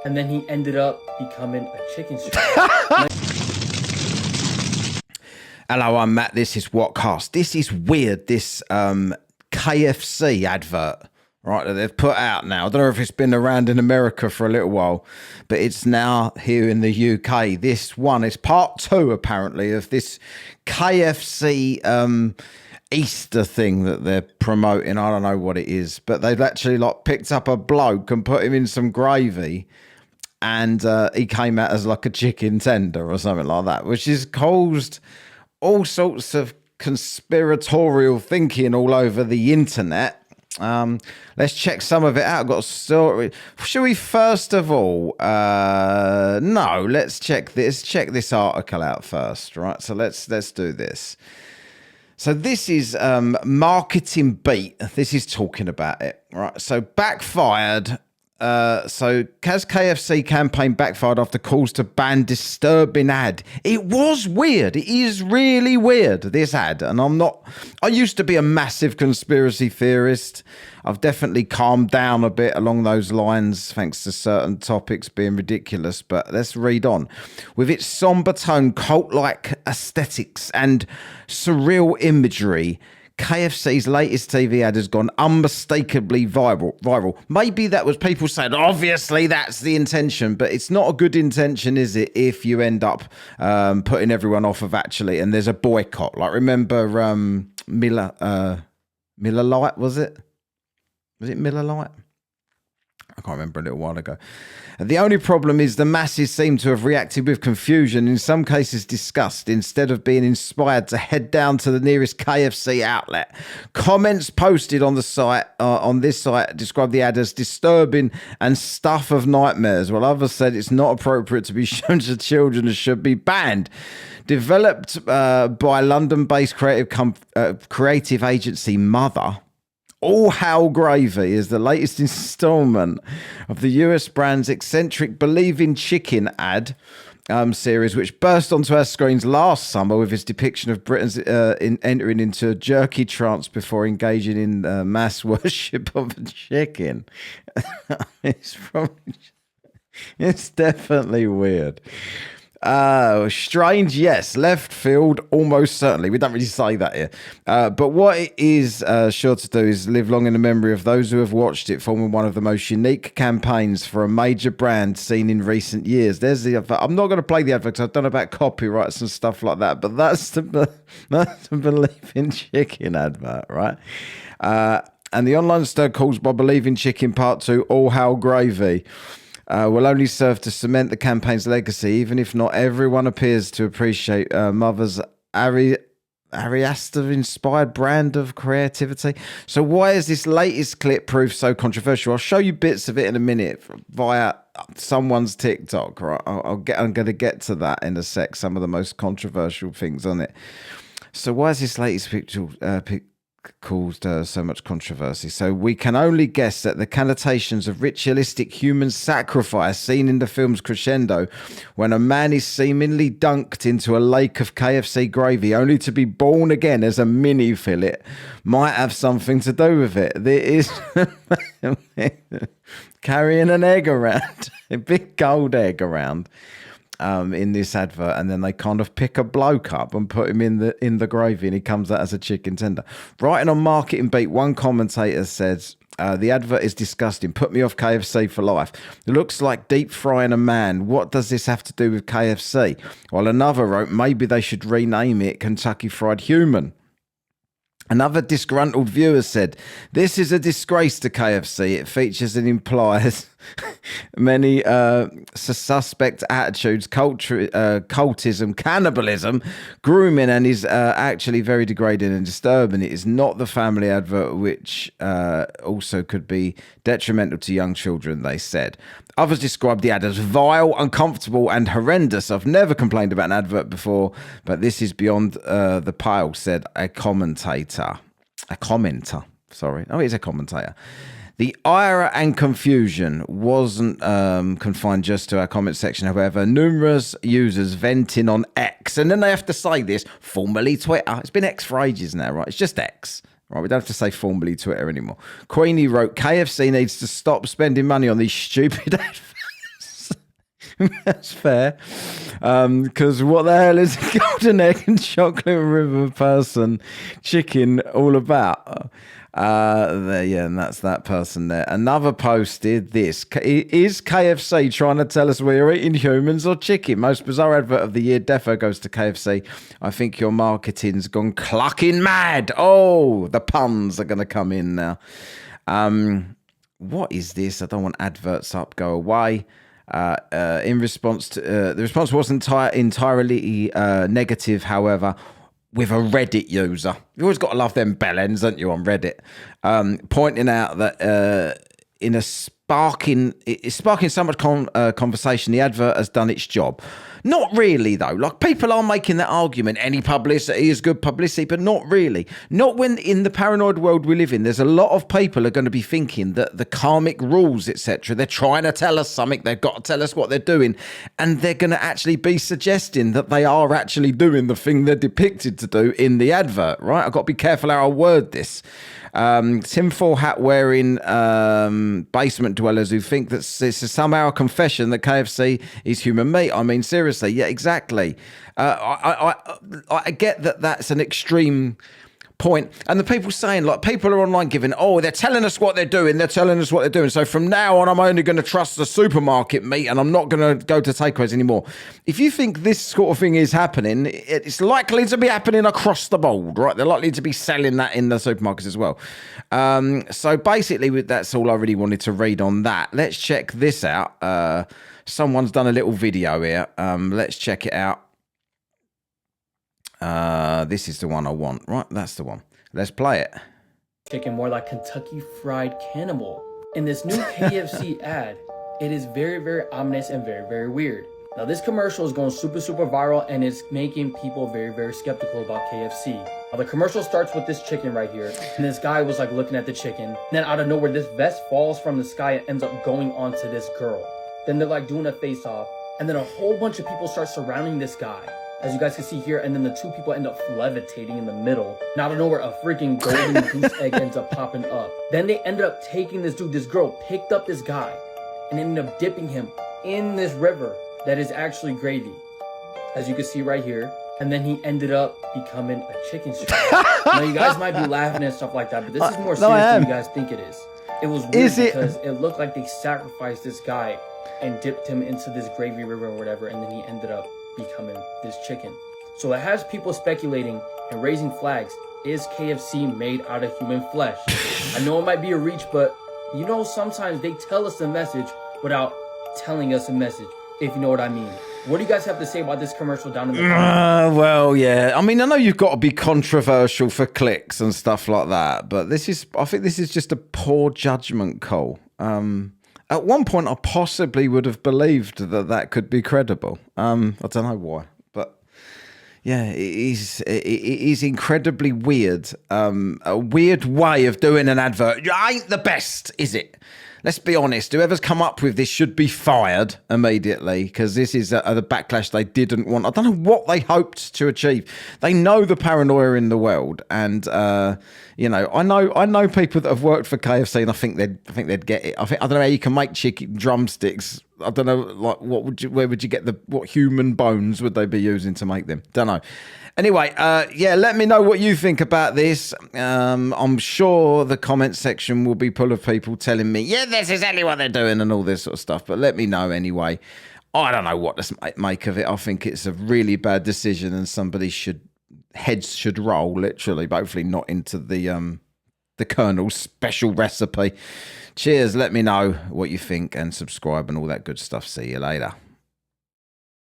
and then he ended up becoming a chicken strip. Hello, I'm Matt. This is Whatcast. This is weird. This KFC advert, right, that they've put out now. I don't know if it's been around in America for a little while, but it's now here in the UK. This one is part 2, apparently, of this KFC Easter thing that they're promoting. I don't know what it is, but they've actually picked up a bloke and put him in some gravy, and he came out as like a chicken tender or something like that, which has caused all sorts of conspiratorial thinking all over the internet. Let's check some of it out. I've got a story. Should we first of all? No, let's check this. Check this article out first, right? So let's do this. So this is Marketing Beat. This is talking about it, right? So backfired. So has KFC campaign backfired after calls to ban disturbing ad? It was weird. It is really weird, this ad. And I used to be a massive conspiracy theorist. I've definitely calmed down a bit along those lines, thanks to certain topics being ridiculous. But let's read on. With its somber tone, cult-like aesthetics, and surreal imagery, KFC's latest TV ad has gone unmistakably viral. Maybe that was people saying, obviously that's the intention, but it's not a good intention, is it, if you end up putting everyone off of actually, and there's a boycott. Like, remember Miller Lite, was it? Was it Miller Lite? I can't remember, a little while ago. The only problem is the masses seem to have reacted with confusion, in some cases disgust, instead of being inspired to head down to the nearest KFC outlet. Comments posted on the site, on this site, describe the ad as disturbing and stuff of nightmares, while others said it's not appropriate to be shown to children and should be banned. Developed by London-based creative agency Mother, All How Gravy is the latest installment of the US brand's eccentric Believe in Chicken ad series, which burst onto our screens last summer with its depiction of Britons entering into a jerky trance before engaging in mass worship of a chicken. It's definitely weird. Strange, yes. Left field, almost certainly. We don't really say that here. But what it is sure to do is live long in the memory of those who have watched it, forming one of the most unique campaigns for a major brand seen in recent years. There's the advert. I'm not going to play the advert. I don't know about copyrights and stuff like that, but that's the Believe in Chicken advert, right? And the online stir calls by Believe in Chicken Part 2, All How Gravy, will only serve to cement the campaign's legacy, even if not everyone appears to appreciate Mother's Ari Aster-inspired brand of creativity. So why is this latest clip proof so controversial? I'll show you bits of it in a minute via someone's TikTok. Right? I'm going to get to that in a sec, some of the most controversial things on it. So why is this latest picture caused so much controversy? So we can only guess that the connotations of ritualistic human sacrifice seen in the film's crescendo, when a man is seemingly dunked into a lake of KFC gravy only to be born again as a mini fillet, might have something to do with it. There is carrying an egg around, a big gold egg around, in this advert, and then they kind of pick a bloke up and put him in the gravy, and he comes out as a chicken tender. Writing on Marketing Beat, one commentator says, the advert is disgusting. Put me off KFC for life. It looks like deep frying a man. What does this have to do with KFC? While another wrote, maybe they should rename it Kentucky Fried Human. Another disgruntled viewer said, this is a disgrace to KFC. It features and implies many suspect attitudes, cultism, cannibalism, grooming, and is actually very degrading and disturbing. It is not the family advert, which also could be detrimental to young children, they said. Others described the ad as vile, uncomfortable, and horrendous. I've never complained about an advert before, but this is beyond the pale, said a commentator. Sorry. Oh, he's a commentator. The ire and confusion wasn't confined just to our comment section, however. Numerous users venting on X, and then they have to say this, formerly Twitter. It's been X for ages now, right? It's just X. Right, we don't have to say formerly Twitter anymore. Queenie wrote, KFC needs to stop spending money on these stupid adverts. That's fair. Because what the hell is a golden egg and chocolate river person chicken all about? Yeah, and that's that person there. Another posted this. Is KFC trying to tell us we're eating humans or chicken? Most bizarre advert of the year defo goes to KFC. I think your marketing's gone clucking mad. Oh, the puns are going to come in now. What is this? I don't want adverts up. Go away. In response to the response wasn't entirely negative, however, with a Reddit user. You always got to love them bellends, don't you, on Reddit? Pointing out that it's sparking so much conversation, the advert has done its job. Not really, though. Like, people are making that argument. Any publicity is good publicity, but not really. Not when in the paranoid world we live in. There's a lot of people are going to be thinking that the karmic rules, etc., they're trying to tell us something. They've got to tell us what they're doing. And they're going to actually be suggesting that they are actually doing the thing they're depicted to do in the advert, right? I've got to be careful how I word this. Tinfoil hat wearing basement dwellers who think that this is somehow a confession that KFC is human meat. I mean, seriously, yeah, exactly. I get that that's an extreme point, and the people saying, like, people are online giving, oh, they're telling us what they're doing. So from now on, I'm only going to trust the supermarket meat, and I'm not going to go to takeaways anymore. If you think this sort of thing is happening, it's likely to be happening across the board, right? They're likely to be selling that in the supermarkets as well. So basically, that's all I really wanted to read on that. Let's check this out. Someone's done a little video here. Let's check it out. This is the one I want, right? That's the one. Let's play it. Chicken more like Kentucky Fried Cannibal. In this new KFC ad, it is very, very ominous and very, very weird. Now, this commercial is going super, super viral, and it's making people very, very skeptical about KFC. Now, the commercial starts with this chicken right here, and this guy was like looking at the chicken. And then out of nowhere, this vest falls from the sky and ends up going onto this girl. Then they're like doing a face-off, and then a whole bunch of people start surrounding this guy, as you guys can see here, and then the two people end up levitating in the middle. And out of nowhere, a freaking golden goose egg ends up popping up. Then they ended up taking this dude. This girl picked up this guy and ended up dipping him in this river that is actually gravy, as you can see right here. And then he ended up becoming a chicken strip. Now, you guys might be laughing and stuff like that, but this is more serious than you guys think it is. It was weird because it looked like they sacrificed this guy and dipped him into this gravy river or whatever, and then he ended up becoming this chicken. So it has people speculating and raising flags. Is KFC made out of human flesh? I know it might be a reach, but you know, sometimes they tell us a message without telling us a message, if you know what I mean. What do you guys have to say about this commercial down in the comments? Well, yeah. I mean, I know you've got to be controversial for clicks and stuff like that, but I think this is just a poor judgment call. At one point, I possibly would have believed that could be credible. I don't know why, but yeah, it is incredibly weird. A weird way of doing an advert. It ain't the best, is it? Let's be honest. Whoever's come up with this should be fired immediately, because this is the backlash they didn't want. I don't know what they hoped to achieve. They know the paranoia in the world, and you know, I know people that have worked for KFC, and I think they'd get it. I don't know how you can make chicken drumsticks. I don't know, like, where would you get what human bones would they be using to make them? Don't know. Anyway, yeah, let me know what you think about this. I'm sure the comment section will be full of people telling me, yeah, this is exactly what they're doing and all this sort of stuff. But let me know anyway. I don't know what to make of it. I think it's a really bad decision, and heads should roll, literally, but hopefully not into the Colonel's special recipe. Cheers. Let me know what you think, and subscribe and all that good stuff. See you later.